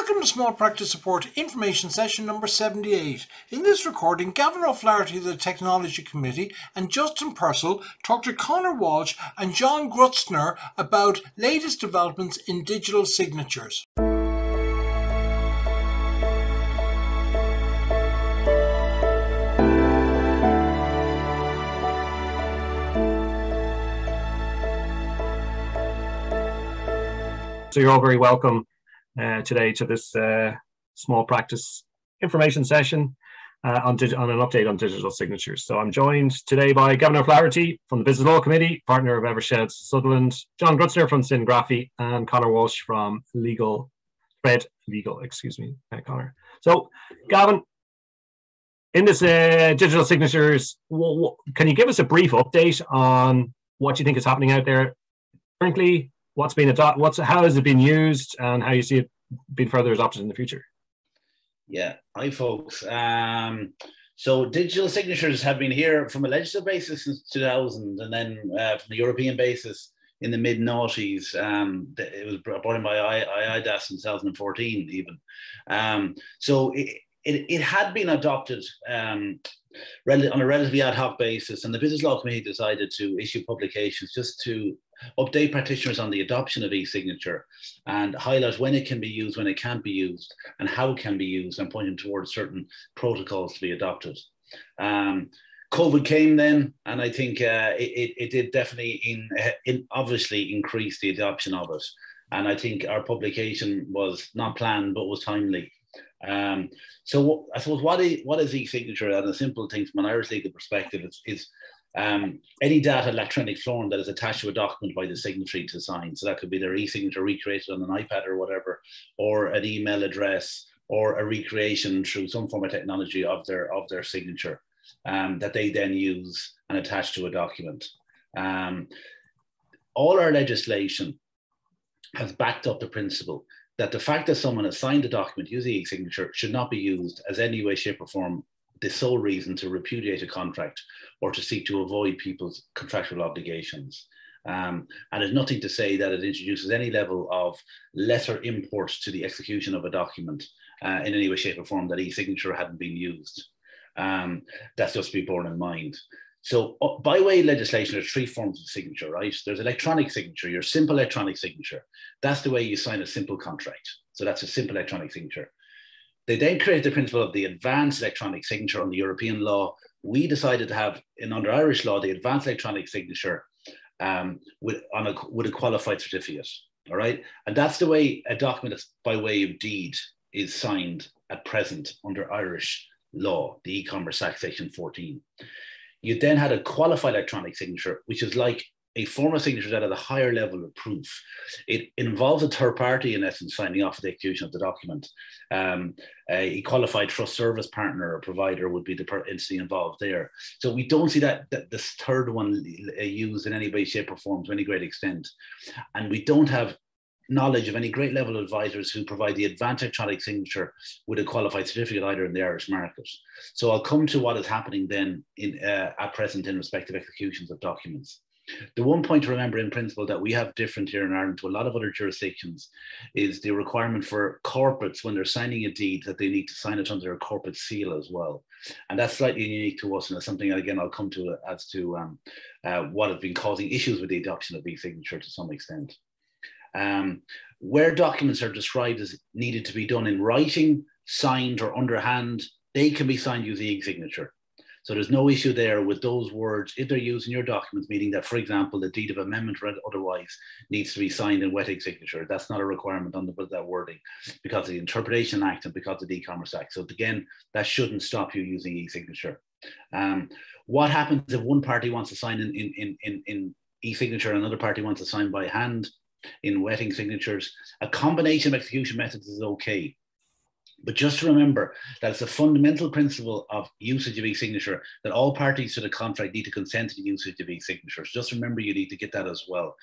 Welcome to Small Practice Support Information Session number 78. In this recording, Gavin O'Flaherty of the Technology Committee and Justin Purcell talk to Conor Walsh and John Grutzner about latest developments in digital signatures. So you're all very welcome today to this small practice information session on an update on digital signatures. So I'm joined today by Gavin O'Flaherty from the Business Law Committee, partner of Eversheds Sutherland, John Grutzner from Sin Graphy, and Conor Walsh from Fred Legal, Conor. So Gavin, in this digital signatures, can you give us a brief update on what you think is happening out there currently? What's been adopted? How has it been used, and how you see it being further adopted in the future? Yeah, hi folks. So digital signatures have been here from a legislative basis since 2000, and then from the European basis in the mid-noughties. It was brought in by eIDAS in 2014 even. So it had been adopted on a relatively ad hoc basis, and the Business Law Committee decided to issue publications just to update practitioners on the adoption of e-signature and highlight when it can be used, when it can't be used, and how it can be used, and pointing towards certain protocols to be adopted. COVID came then, and I think it did definitely obviously increase the adoption of it. And I think our publication was not planned, but was timely. So I suppose what is e-signature? And a simple thing from an Irish legal perspective is any data electronic form that is attached to a document by the signatory to sign. So that could be their e-signature recreated on an iPad or whatever, or an email address, or a recreation through some form of technology of their signature that they then use and attach to a document. All our legislation has backed up the principle that the fact that someone has signed a document using e-signature should not be used as any way, shape, or form the sole reason to repudiate a contract or to seek to avoid people's contractual obligations. And there's nothing to say that it introduces any level of lesser import to the execution of a document in any way, shape, or form that e-signature hadn't been used. That's just to be borne in mind. So by way of legislation, there's three forms of signature, right? There's electronic signature, your simple electronic signature. That's the way you sign a simple contract. So that's a simple electronic signature. They then created the principle of the advanced electronic signature under European law. We decided to have, under Irish law, the advanced electronic signature with a qualified certificate, all right? And that's the way a document that's by way of deed is signed at present under Irish law, the E-Commerce Act, Section 14. You then had a qualified electronic signature, which is like a form of signature that at a higher level of proof. It involves a third party, in essence, signing off for the execution of the document. A qualified trust service partner or provider would be the entity involved there. So we don't see that this third one used in any way, shape, or form to any great extent. And we don't have knowledge of any great level of advisors who provide the advanced electronic signature with a qualified certificate either in the Irish market. So I'll come to what is happening then at present in respect of executions of documents. The one point to remember in principle that we have different here in Ireland to a lot of other jurisdictions is the requirement for corporates when they're signing a deed that they need to sign it under a corporate seal as well. And that's slightly unique to us, and it's something that, again, I'll come to as to what has been causing issues with the adoption of e-signature to some extent. Where documents are described as needed to be done in writing, signed, or underhand, they can be signed using e-signature. So there's no issue there with those words if they're used in your documents, meaning that, for example, the deed of amendment or otherwise needs to be signed in wet e-signature. That's not a requirement under that wording because of the Interpretation Act and because of the E-Commerce Act. So again, that shouldn't stop you using e-signature. What happens if one party wants to sign in e-signature and another party wants to sign by hand in wetting signatures? A combination of execution methods is okay. But just remember that it's a fundamental principle of usage of e-signature that all parties to the contract need to consent to the usage of e-signatures. Just remember you need to get that as well.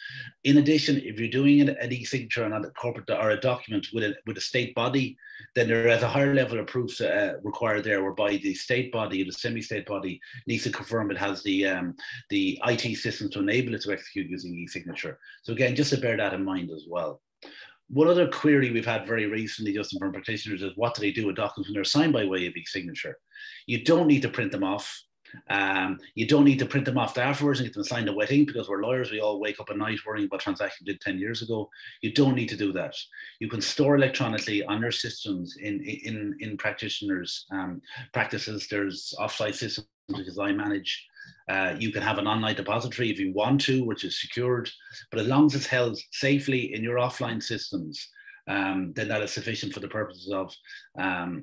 In addition, if you're doing an e-signature on a corporate or a document with a state body, then there is a higher level of proof required there, whereby the state body, the semi-state body, needs to confirm it has the IT systems to enable it to execute using e-signature. So again, just to bear that in mind as well. One other query we've had very recently, Justin, from practitioners is what do they do with documents when they're signed by way of e-signature? You don't need to print them off. You don't need to print them off afterwards and get them signed a wet ink, because we're lawyers. We all wake up at night worrying about transactions did 10 years ago. You don't need to do that. You can store electronically on your systems in practitioners' practices. There's offsite systems which I manage. You can have an online depository if you want to, which is secured, but as long as it's held safely in your offline systems, then that is sufficient for the purposes of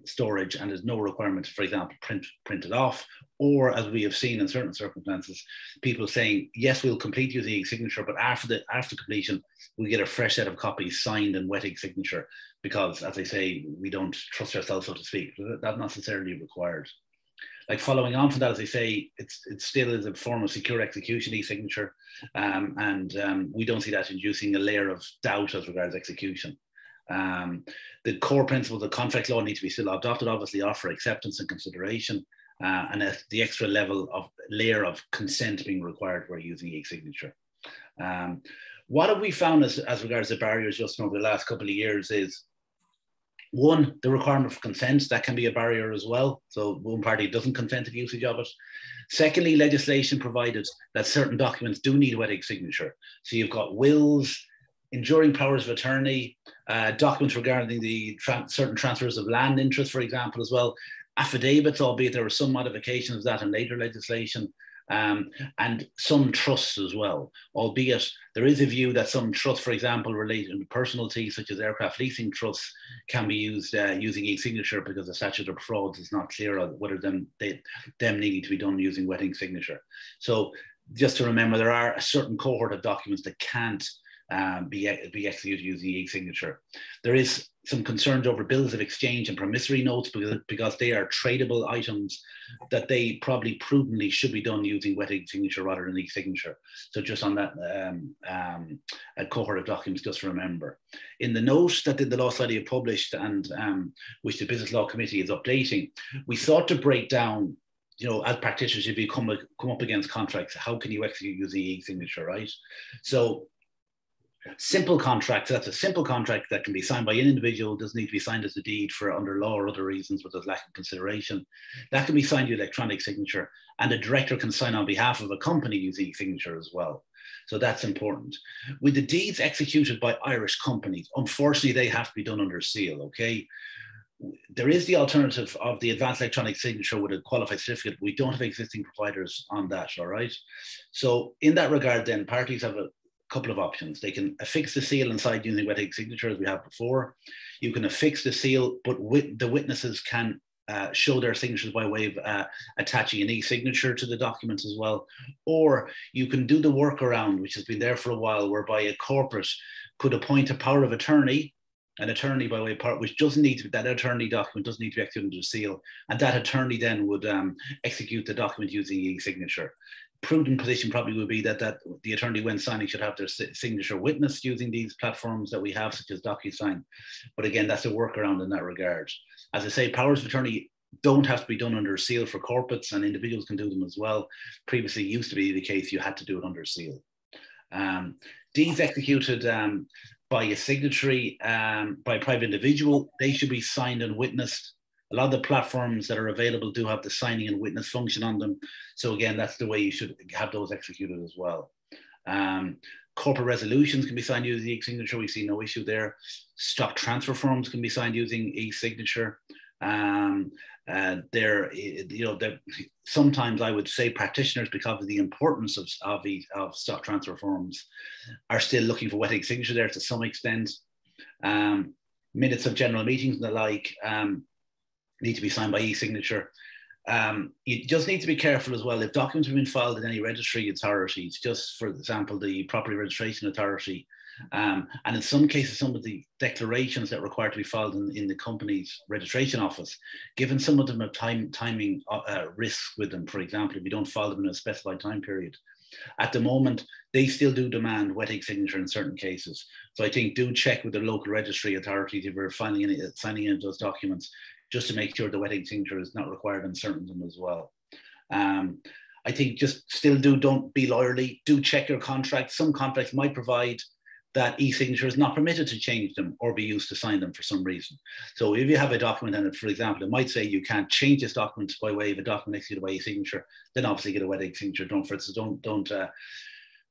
storage, and there's no requirement to, for example, print it off, or as we have seen in certain circumstances, people saying, yes, we'll complete using e-signature, but after completion, we get a fresh set of copies signed and wet e-signature, because, as I say, we don't trust ourselves, so to speak. That's not necessarily required. Like, following on from that, as I say, it still is a form of secure execution, e-signature, and we don't see that inducing a layer of doubt as regards execution. The core principles of contract law need to be still adopted, obviously offer acceptance and consideration, and the extra layer of consent being required for using e-signature. What have we found as regards the barriers just over the last couple of years is, one, the requirement for consent. That can be a barrier as well. So one party doesn't consent to the usage of it. Secondly, legislation provided that certain documents do need wet signature. So you've got wills, enduring powers of attorney, documents regarding the certain transfers of land interest, for example, as well. Affidavits, albeit there were some modifications of that in later legislation, and some trusts as well, albeit there is a view that some trusts, for example, related to personality, such as aircraft leasing trusts, can be used using e-signature, because the statute of frauds is not clear on whether them needing to be done using wet ink signature. So just to remember, there are a certain cohort of documents that can't be executed using e-signature. There is some concerns over bills of exchange and promissory notes, because they are tradable items that they probably prudently should be done using wet signature rather than e-signature. So just on that a cohort of documents, just remember. In the note that the Law Society have published, and which the Business Law Committee is updating, we sought to break down, you know, as practitioners, if you come up against contracts, how can you execute using e-signature, right? So simple contracts, that's a simple contract that can be signed by an individual, doesn't need to be signed as a deed for under law or other reasons, but there's lack of consideration. That can be signed with electronic signature, and a director can sign on behalf of a company using e-signature as well. So that's important. With the deeds executed by Irish companies, unfortunately, they have to be done under seal, okay? There is the alternative of the advanced electronic signature with a qualified certificate. We don't have existing providers on that, all right? So in that regard, then, parties have a couple of options. They can affix the seal inside using wet ink signature, as we have before. You can affix the seal, but the witnesses can show their signatures by way of attaching an e-signature to the documents as well. Or you can do the workaround, which has been there for a while, whereby a corporate could appoint a power of attorney, an attorney by way of part, which doesn't need to, that attorney document doesn't need to be executed under seal, and that attorney then would execute the document using e-signature. Prudent position probably would be that the attorney, when signing, should have their signature witnessed using these platforms that we have, such as DocuSign. But again, that's a workaround in that regard. As I say, powers of attorney don't have to be done under seal for corporates, and individuals can do them as well. Previously used to be the case, you had to do it under seal. Deeds executed by a signatory, by a private individual, they should be signed and witnessed. A lot of the platforms that are available do have the signing and witness function on them. So again, that's the way you should have those executed as well. Corporate resolutions can be signed using e-signature. We see no issue there. Stock transfer forms can be signed using e-signature. Sometimes I would say practitioners, because of the importance of stock transfer forms, are still looking for wet ink signature there to some extent. Minutes of general meetings and the like need to be signed by e-signature. You just need to be careful as well. If documents have been filed in any registry authorities, just for example, the Property Registration Authority, and in some cases, some of the declarations that require to be filed in the company's registration office, given some of them have timing risks with them, for example, if you don't file them in a specified time period. At the moment, they still do demand wet ink signature in certain cases. So I think do check with the local registry authorities if you're signing in those documents, just to make sure the wet ink signature is not required in certain of them as well. I think just still don't be lawyerly, do check your contract. Some contracts might provide that e-signature is not permitted to change them or be used to sign them for some reason. So if you have a document and, for example, it might say you can't change this document by way of a document executed by e-signature, then obviously get a wet e-signature done for it. So don't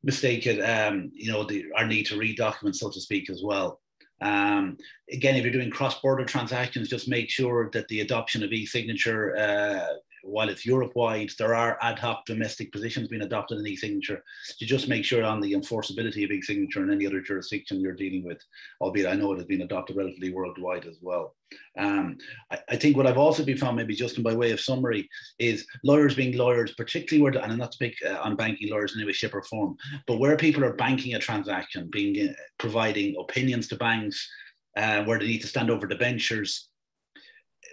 mistake it, our need to read documents, so to speak, as well. Again, if you're doing cross-border transactions, just make sure that the adoption of e-signature, while it's Europe-wide, there are ad hoc domestic positions being adopted in e-signature. To just make sure on the enforceability of e-signature in any other jurisdiction you're dealing with, albeit I know it has been adopted relatively worldwide as well. I think what I've also been found, maybe Justin, by way of summary, is lawyers being lawyers, particularly where, and I'm not to pick on banking lawyers in any way, shape or form, but where people are banking a transaction, providing opinions to banks, where they need to stand over debentures,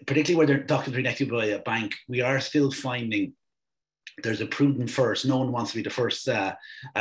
particularly where they're documents being executed by a bank, we are still finding there's a prudent first. No one wants to be the first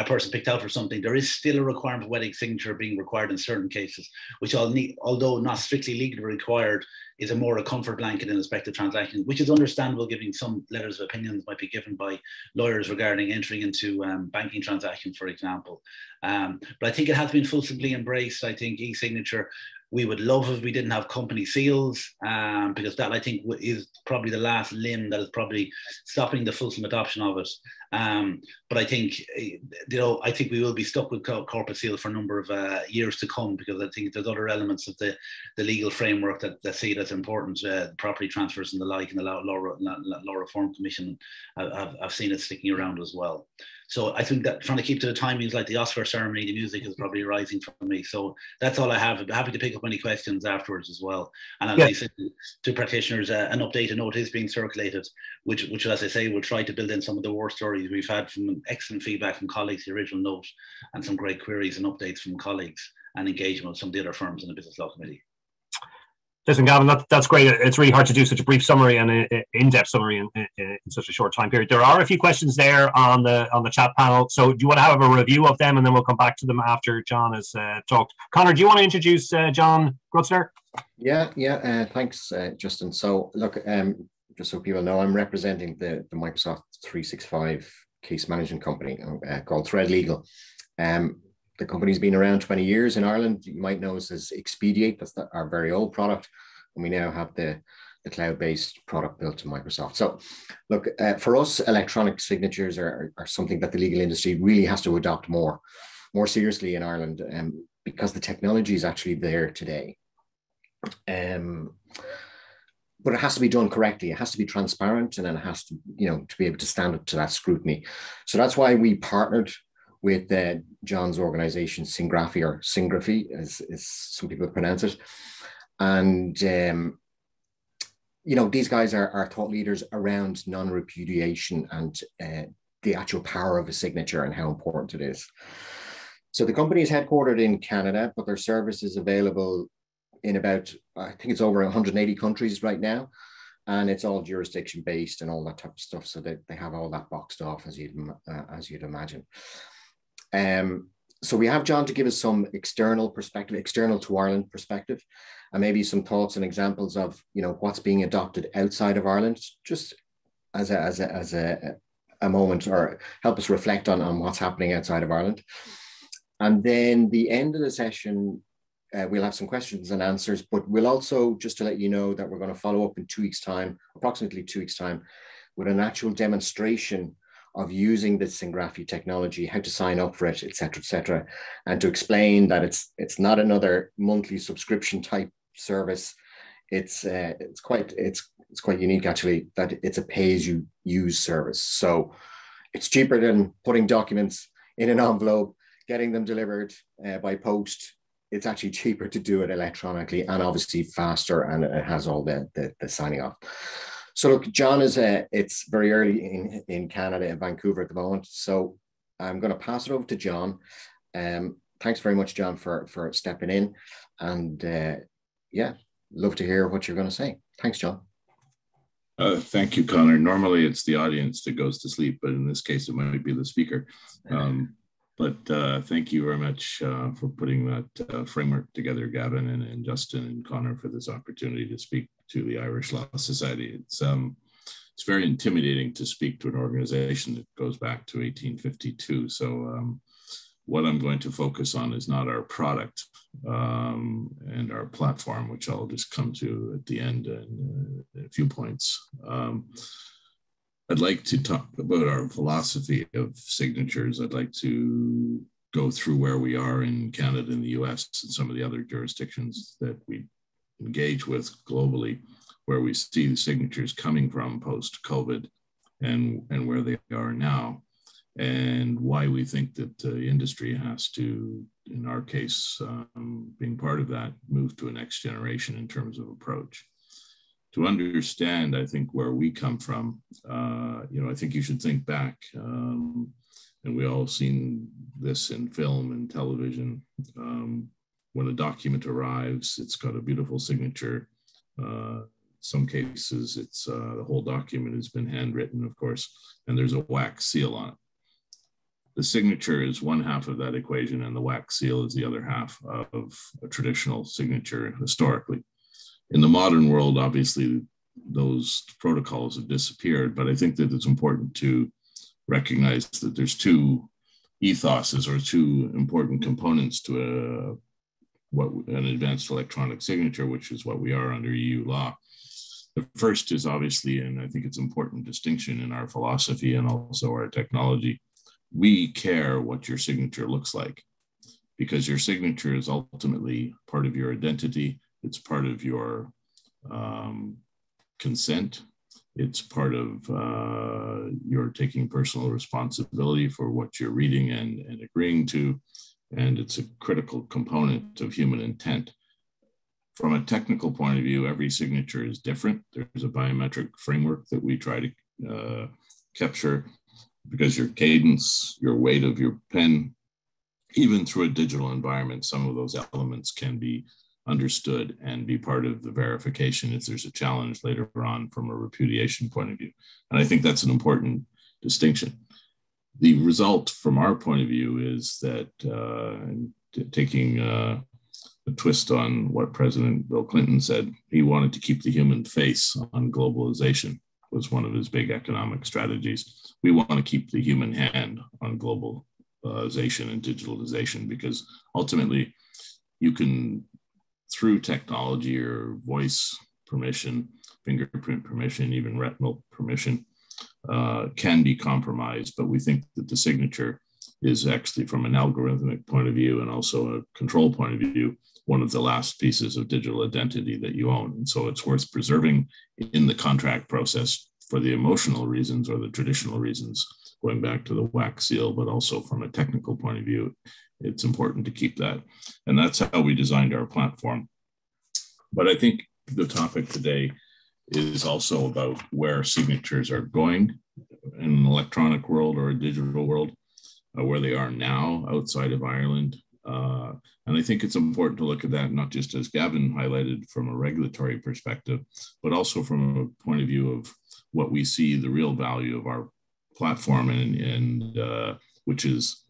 person picked out for something. There is still a requirement for wet signature being required in certain cases, which although not strictly legally required, is a comfort blanket in respect to transactions, which is understandable given some letters of opinions might be given by lawyers regarding entering into banking transactions, for example. But I think it has been fulsomely embraced. I think e-signature, we would love if we didn't have company seals, because that, I think, is probably the last limb that is probably stopping the fulsome adoption of it. But I think, I think we will be stuck with corporate seals for a number of years to come, because I think there's other elements of the legal framework that see it as important, property transfers and the like, and the Law Reform Commission I've seen it sticking around as well. So I think that trying to keep to the timings, like the Oscar ceremony, the music is probably rising for me. So that's all I have. I'm happy to pick up any questions afterwards as well. And as I said to practitioners, an updated note is being circulated, which, as I say, will try to build in some of the war stories we've had from excellent feedback from colleagues, the original note, and some great queries and updates from colleagues, and engagement with some of the other firms in the Business Law Committee. Listen, Gavin, that's great. It's really hard to do such a brief summary and an in-depth summary in such a short time period. There are a few questions there on the chat panel. So do you want to have a review of them, and then we'll come back to them after John has talked? Conor, do you want to introduce John Grutzner? Yeah. Thanks, Justin. So look, just so people know, I'm representing the Microsoft 365 case management company called Thread Legal. The company's been around 20 years in Ireland. You might know us as Expediate. That's our very old product. And we now have the cloud-based product built to Microsoft. So look, for us, electronic signatures are something that the legal industry really has to adopt more seriously in Ireland, because the technology is actually there today. But it has to be done correctly. It has to be transparent, and then it has to, to be able to stand up to that scrutiny. So that's why we partnered with John's organization, Singraphy, or Singraphy, as some people pronounce it. And, these guys are thought leaders around non-repudiation and the actual power of a signature and how important it is. So the company is headquartered in Canada, but their service is available in about, I think it's over 180 countries right now. And it's all jurisdiction based and all that type of stuff. So they have all that boxed off, as you'd imagine. So we have John to give us some external perspective, external to Ireland perspective, and maybe some thoughts and examples of what's being adopted outside of Ireland, just as a moment, or help us reflect on what's happening outside of Ireland. And then the end of the session, we'll have some questions and answers, but we'll also, just to let you know, that we're going to follow up in 2 weeks' time, approximately 2 weeks' time, with an actual demonstration of using the Singraphy technology, how to sign up for it, et cetera, and to explain that it's not another monthly subscription type service. It's quite unique, actually, that it's a pay-as-you-use service. So it's cheaper than putting documents in an envelope, getting them delivered by post. It's actually cheaper to do it electronically, and obviously faster, and it has all the signing off. So look, John it's very early in Canada, in Vancouver at the moment. So I'm going to pass it over to John. Thanks very much, John, for stepping in. And love to hear what you're going to say. Thanks, John. Thank you, Conor. Normally it's the audience that goes to sleep, but in this case, it might be the speaker. But thank you very much for putting that framework together, Gavin and Justin and Conor, for this opportunity to speak to the Irish Law Society. It's very intimidating to speak to an organization that goes back to 1852. So what I'm going to focus on is not our product and our platform, which I'll just come to at the end in a few points. I'd like to talk about our philosophy of signatures. I'd like to go through where we are in Canada and the US and some of the other jurisdictions that we engage with globally, where we see the signatures coming from post-COVID and where they are now, and why we think that the industry has to, in our case, being part of that, move to a next generation in terms of approach. To understand, I think, where we come from, I think you should think back, and we all seen this in film and television. When a document arrives, it's got a beautiful signature. Some cases, it's the whole document has been handwritten, of course, and there's a wax seal on it. The signature is one half of that equation, and the wax seal is the other half of a traditional signature historically. In the modern world, obviously, those protocols have disappeared, but I think that it's important to recognize that there's two ethoses or two important components to an advanced electronic signature, which is what we are under EU law. The first is obviously, and I think it's an important distinction in our philosophy and also our technology, we care what your signature looks like, because your signature is ultimately part of your identity. It's part of your consent. It's part of your taking personal responsibility for what you're reading and agreeing to. And it's a critical component of human intent. From a technical point of view, every signature is different. There's a biometric framework that we try to capture, because your cadence, your weight of your pen, even through a digital environment, some of those elements can be understood and be part of the verification if there's a challenge later on from a repudiation point of view. And I think that's an important distinction. The result from our point of view is that taking a twist on what President Bill Clinton said, he wanted to keep the human face on globalization, was one of his big economic strategies. We want to keep the human hand on globalization and digitalization, because ultimately you can, through technology or voice permission, fingerprint permission, even retinal permission, can be compromised. But we think that the signature is actually, from an algorithmic point of view and also a control point of view, one of the last pieces of digital identity that you own. And so it's worth preserving in the contract process for the emotional reasons or the traditional reasons, going back to the wax seal, but also from a technical point of view, it's important to keep that. And that's how we designed our platform. But I think the topic today is also about where signatures are going in an electronic world or a digital world, where they are now outside of Ireland. And I think it's important to look at that, not just as Gavin highlighted from a regulatory perspective, but also from a point of view of what we see the real value of our platform, and which is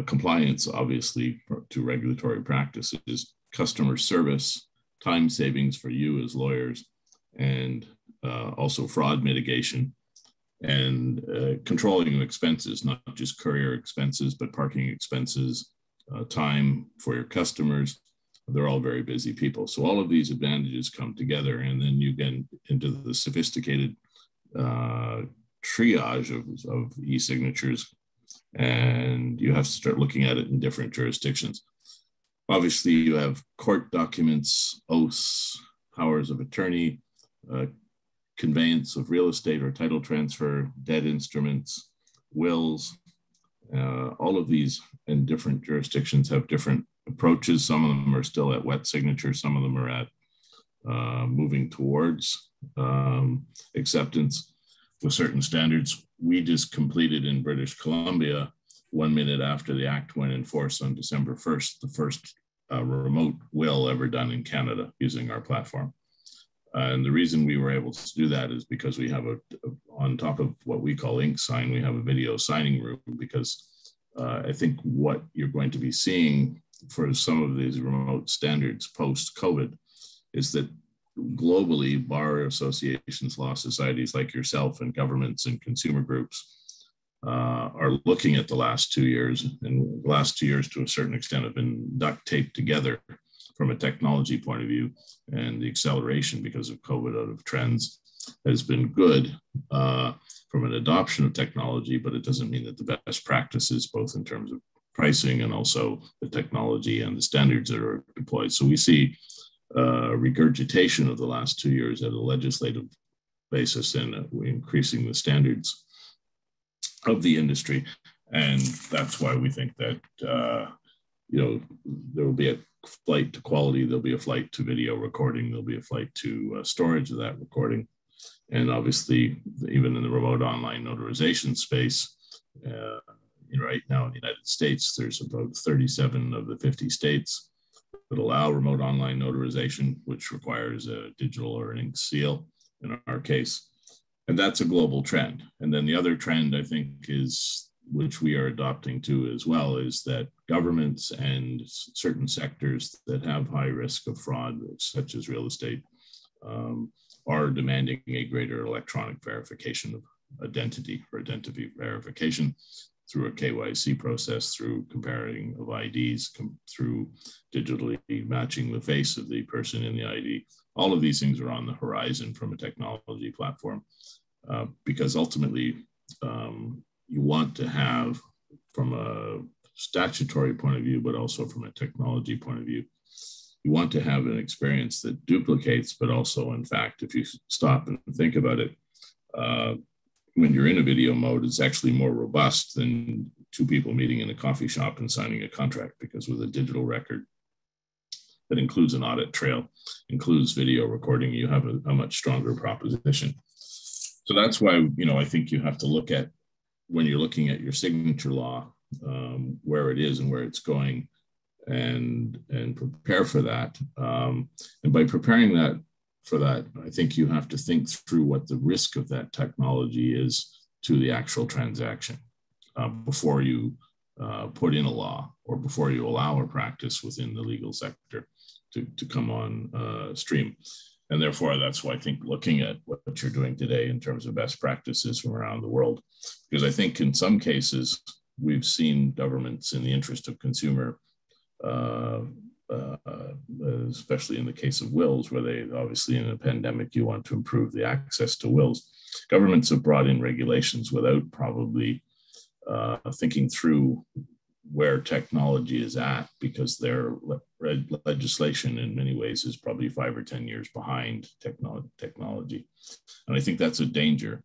compliance, obviously, to regulatory practices, customer service, time savings for you as lawyers, and also fraud mitigation, and controlling of expenses, not just courier expenses, but parking expenses, time for your customers. They're all very busy people. So all of these advantages come together, and then you get into the sophisticated triage of e-signatures, and you have to start looking at it in different jurisdictions. Obviously, you have court documents, oaths, powers of attorney, conveyance of real estate or title transfer, debt instruments, wills. All of these in different jurisdictions have different approaches. Some of them are still at wet signature. Some of them are at moving towards acceptance with certain standards. We just completed in British Columbia, 1 minute after the act went in force on December 1st, the first remote will ever done in Canada using our platform. And the reason we were able to do that is because we have on top of what we call ink sign, we have a video signing room, because I think what you're going to be seeing for some of these remote standards post-COVID is that globally, bar associations, law societies like yourself, and governments and consumer groups are looking at the last 2 years, and the last 2 years to a certain extent have been duct taped together from a technology point of view, and the acceleration because of COVID out of trends has been good from an adoption of technology, but it doesn't mean that the best practices, both in terms of pricing and also the technology and the standards that are deployed. So we see regurgitation of the last 2 years at a legislative basis, and increasing the standards of the industry. And that's why we think that, there will be a flight to quality, there'll be a flight to video recording, there'll be a flight to storage of that recording. And obviously, even in the remote online notarization space, right now in the United States, there's about 37 of the 50 states that allow remote online notarization, which requires a digital or an ink seal in our case. And that's a global trend. And then the other trend, I think, is, which we are adopting too as well, is that governments and certain sectors that have high risk of fraud, such as real estate, are demanding a greater electronic verification of identity or identity verification through a KYC process, through comparing of IDs, through digitally matching the face of the person in the ID. All of these things are on the horizon from a technology platform, because ultimately you want to have, from a statutory point of view, but also from a technology point of view, you want to have an experience that duplicates, but also, in fact, if you stop and think about it, when you're in a video mode, it's actually more robust than two people meeting in a coffee shop and signing a contract, because with a digital record that includes an audit trail, includes video recording, you have a much stronger proposition. So that's why, I think you have to look at, when you're looking at your signature law, where it is and where it's going, and prepare for that. And by preparing for that, I think you have to think through what the risk of that technology is to the actual transaction before you put in a law, or before you allow a practice within the legal sector to come on stream. And therefore, that's why I think looking at what you're doing today in terms of best practices from around the world, because I think in some cases, we've seen governments in the interest of consumer, especially in the case of wills, where they obviously in a pandemic, you want to improve the access to wills. Governments have brought in regulations without probably thinking through where technology is at, because their legislation in many ways is probably 5 or 10 years behind technology. And I think that's a danger.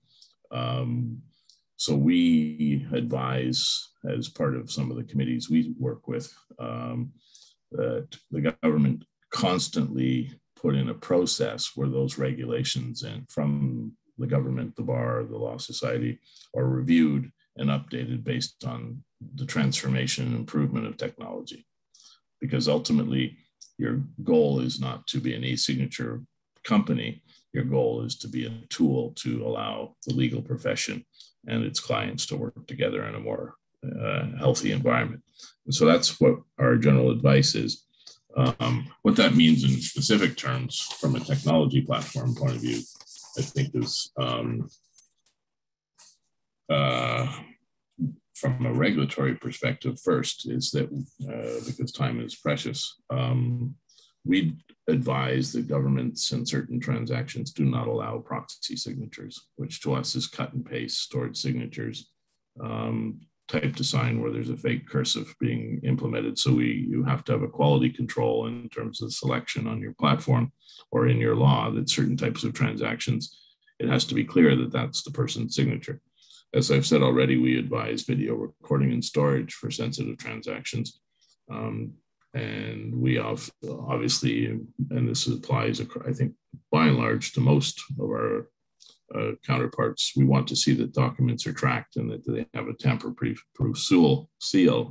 So we advise, as part of some of the committees we work with, that the government constantly put in a process where those regulations and from the government, the bar, the law society, are reviewed and updated based on the transformation and improvement of technology. Because ultimately, your goal is not to be an e-signature company. Your goal is to be a tool to allow the legal profession and its clients to work together in a more healthy environment. And so that's what our general advice is. What that means in specific terms from a technology platform point of view, I think is from a regulatory perspective first, is that because time is precious, we advise that governments in certain transactions do not allow proxy signatures, which to us is cut and paste stored signatures, type to sign where there's a fake cursive being implemented. So you have to have a quality control in terms of selection on your platform or in your law, that certain types of transactions, it has to be clear that that's the person's signature. As I've said already, we advise video recording and storage for sensitive transactions. And we obviously, and this applies, I think, by and large to most of our counterparts, we want to see that documents are tracked and that they have a tamper-proof seal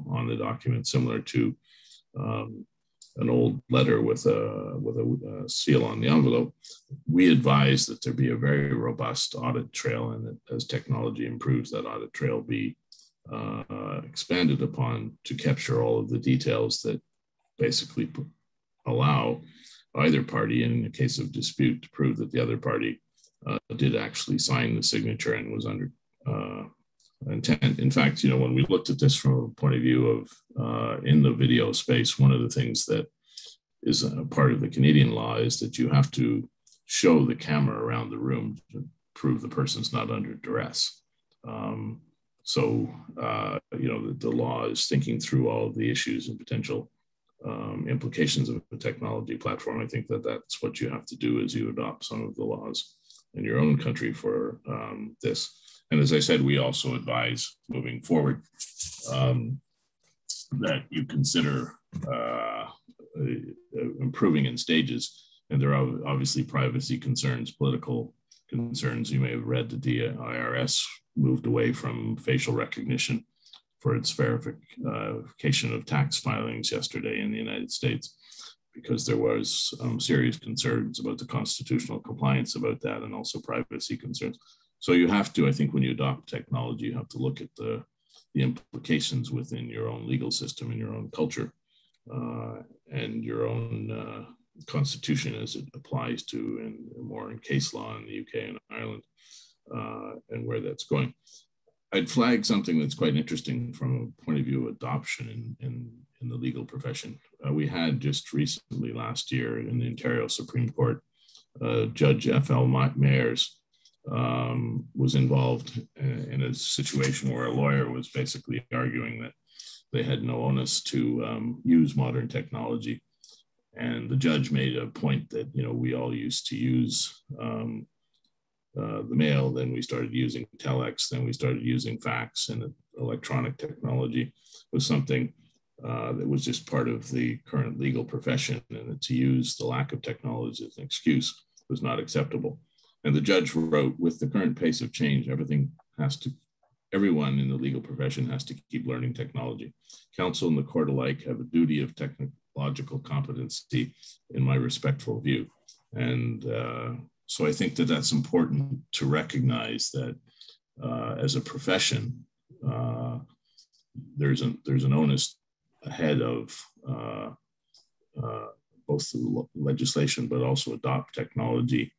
on the document, similar to an old letter with a seal on the envelope. We advise that there be a very robust audit trail, and that as technology improves, that audit trail be expanded upon to capture all of the details that basically allow either party, in the case of dispute, to prove that the other party did actually sign the signature and was intent. In fact, when we looked at this from a point of view of in the video space, one of the things that is a part of the Canadian law is that you have to show the camera around the room to prove the person's not under duress. The law is thinking through all of the issues and potential implications of a technology platform. I think that that's what you have to do as you adopt some of the laws in your own country for this. And as I said, we also advise moving forward that you consider improving in stages. And there are obviously privacy concerns, political concerns. You may have read that the IRS moved away from facial recognition for its verification of tax filings yesterday in the United States, because there was serious concerns about the constitutional compliance about that, and also privacy concerns. So you have to, I think, when you adopt technology, you have to look at the implications within your own legal system and your own culture and your own constitution as it applies to, and more in case law in the UK and Ireland, and where that's going. I'd flag something that's quite interesting from a point of view of adoption in the legal profession. We had just recently last year in the Ontario Supreme Court, Judge F.L. Mayers was involved in a situation where a lawyer was basically arguing that they had no onus to use modern technology. And the judge made a point that, we all used to use the mail, then we started using telex, then we started using fax, and electronic technology was something that was just part of the current legal profession, and to use the lack of technology as an excuse was not acceptable. And the judge wrote, with the current pace of change, everyone in the legal profession has to keep learning technology. Counsel and the court alike have a duty of technological competency, in my respectful view. And so I think that that's important to recognize that as a profession, there's an onus ahead of both the legislation, but also adopt technology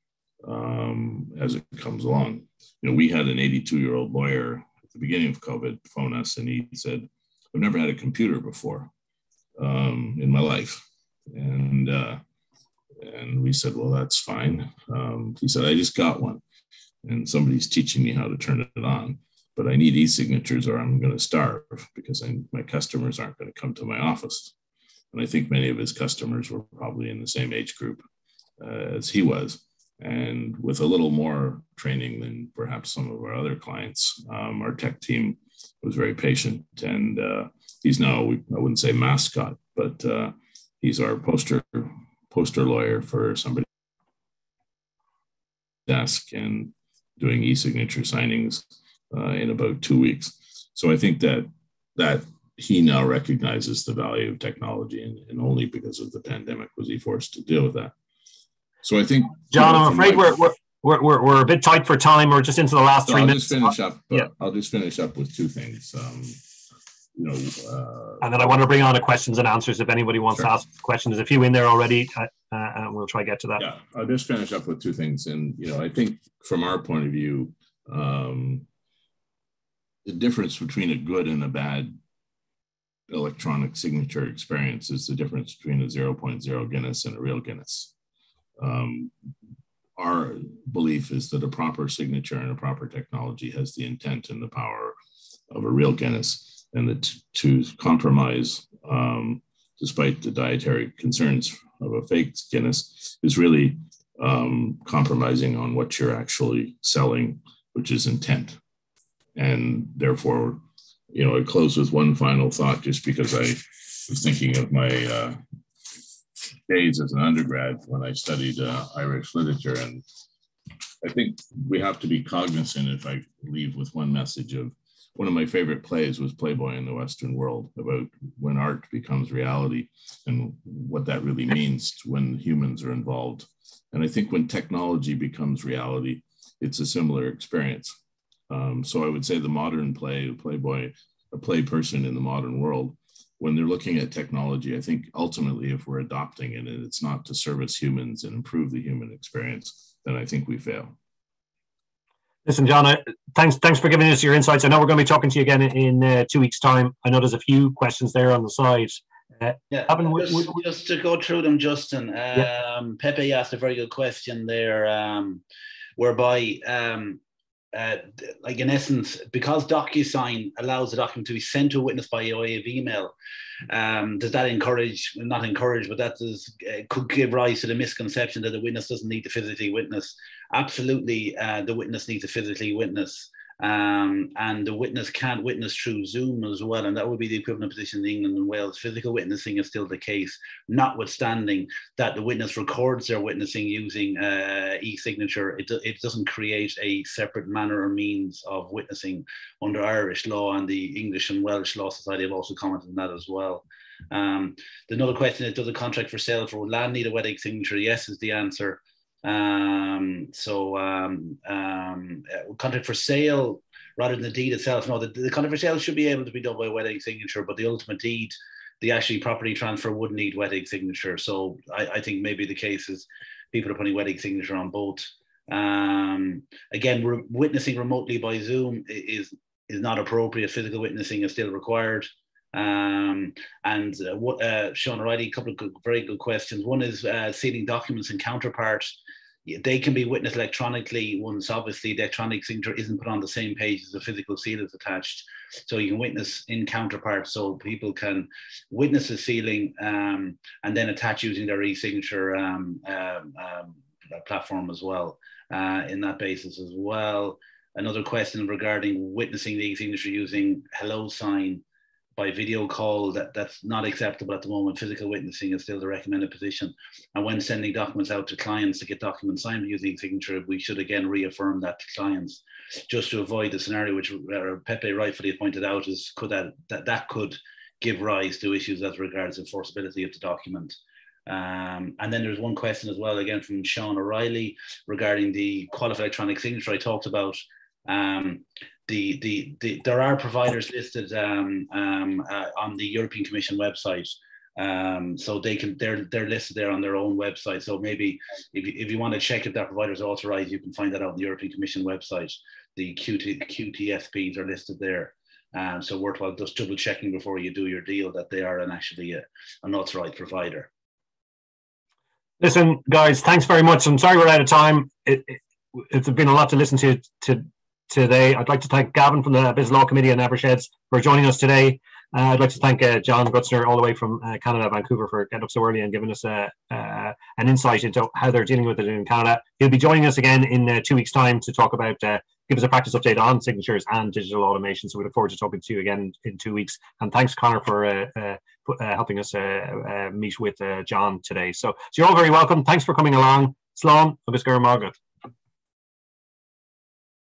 as it comes along. We had an 82-year-old lawyer at the beginning of COVID phone us, and he said, "I've never had a computer before in my life." And we said, "Well, that's fine." He said, "I just got one, and somebody's teaching me how to turn it on, but I need e-signatures or I'm going to starve, because my customers aren't going to come to my office." And I think many of his customers were probably in the same age group as he was. And with a little more training than perhaps some of our other clients, our tech team was very patient. And he's now, I wouldn't say mascot, but he's our poster lawyer for somebody desk and doing e-signature signings in about 2 weeks. So I think that he now recognizes the value of technology, and only because of the pandemic was he forced to deal with that. So I think, John, I'm afraid we're a bit tight for time. We're just into the last 3 minutes. I'll just finish up with two things. And then I want to bring on a questions and answers if anybody wants to ask questions. There's a few in there already, and we'll try to get to that. Yeah, I'll just finish up with two things. And, I think from our point of view, the difference between a good and a bad electronic signature experience is the difference between a 0.0 Guinness and a real Guinness. Our belief is that a proper signature and a proper technology has the intent and the power of a real Guinness, and that to compromise, despite the dietary concerns of a fake Guinness, is really compromising on what you're actually selling, which is intent. And therefore, I close with one final thought, just because I was thinking of my days as an undergrad when I studied Irish literature. And I think we have to be cognizant, if I leave with one message, of one of my favorite plays was Playboy in the Western World, about when art becomes reality and what that really means when humans are involved. And I think when technology becomes reality, it's a similar experience. So I would say the modern play, Playboy, a play person in the modern world, when they're looking at technology, I think ultimately if we're adopting it and it's not to service humans and improve the human experience, then I think we fail. Listen, John, thanks for giving us your insights. I know we're going to be talking to you again in 2 weeks' time. I know there's a few questions there on the side. Just to go through them, Justin. Pepe asked a very good question there, whereby, like in essence, because DocuSign allows the document to be sent to a witness by way of email, does that not encourage, but that could give rise to the misconception that the witness doesn't need to physically witness? Absolutely, the witness needs to physically witness. And the witness can't witness through Zoom as well, and that would be the equivalent position in England and Wales. Physical witnessing is still the case, notwithstanding that the witness records their witnessing using e-signature. It doesn't create a separate manner or means of witnessing under Irish law, and the English and Welsh Law Society have also commented on that as well. Another question is, does a contract for sale for land need a wet signature? Yes is the answer. Contract for sale rather than the deed itself. No, the contract for sale should be able to be done by wet signature, but the ultimate deed, the actually property transfer, would need wet signature. So I think maybe the case is people are putting wet signature on both. Again, witnessing remotely by Zoom is not appropriate. Physical witnessing is still required. Sean O'Reilly, a couple of very good questions. One is sealing documents and counterparts. They can be witnessed electronically once obviously the electronic signature isn't put on the same page as the physical seal is attached. So you can witness in counterparts, so people can witness the sealing and then attach using their e-signature platform as well, in that basis as well. Another question regarding witnessing the e-signature using HelloSign by video call, that's not acceptable at the moment. Physical witnessing is still the recommended position. And when sending documents out to clients to get documents signed using signature, we should again reaffirm that to clients, just to avoid the scenario which Pepe rightfully pointed out, is that could give rise to issues as regards enforceability of the document. And then there's one question as well, again from Sean O'Reilly, regarding the qualified electronic signature I talked about. There are providers listed on the European Commission website, so they're listed there on their own website. So maybe if you want to check if that provider is authorized, you can find that out on the European Commission website. The QTSPs are listed there, so worthwhile just double checking before you do your deal that they are actually an authorized provider. Listen, guys, thanks very much. I'm sorry we're out of time. It's been a lot to listen to today. I'd like to thank Gavin from the Business Law Committee and Eversheds for joining us today. I'd like to thank John Grutzner all the way from Canada, Vancouver, for getting up so early and giving us an insight into how they're dealing with it in Canada. He'll be joining us again in 2 weeks' time to talk about, give us a practice update on signatures and digital automation. So we look forward to talking to you again in 2 weeks. And thanks, Conor, for helping us meet with John today. So you're all very welcome. Thanks for coming along. Slán agus gur mágad.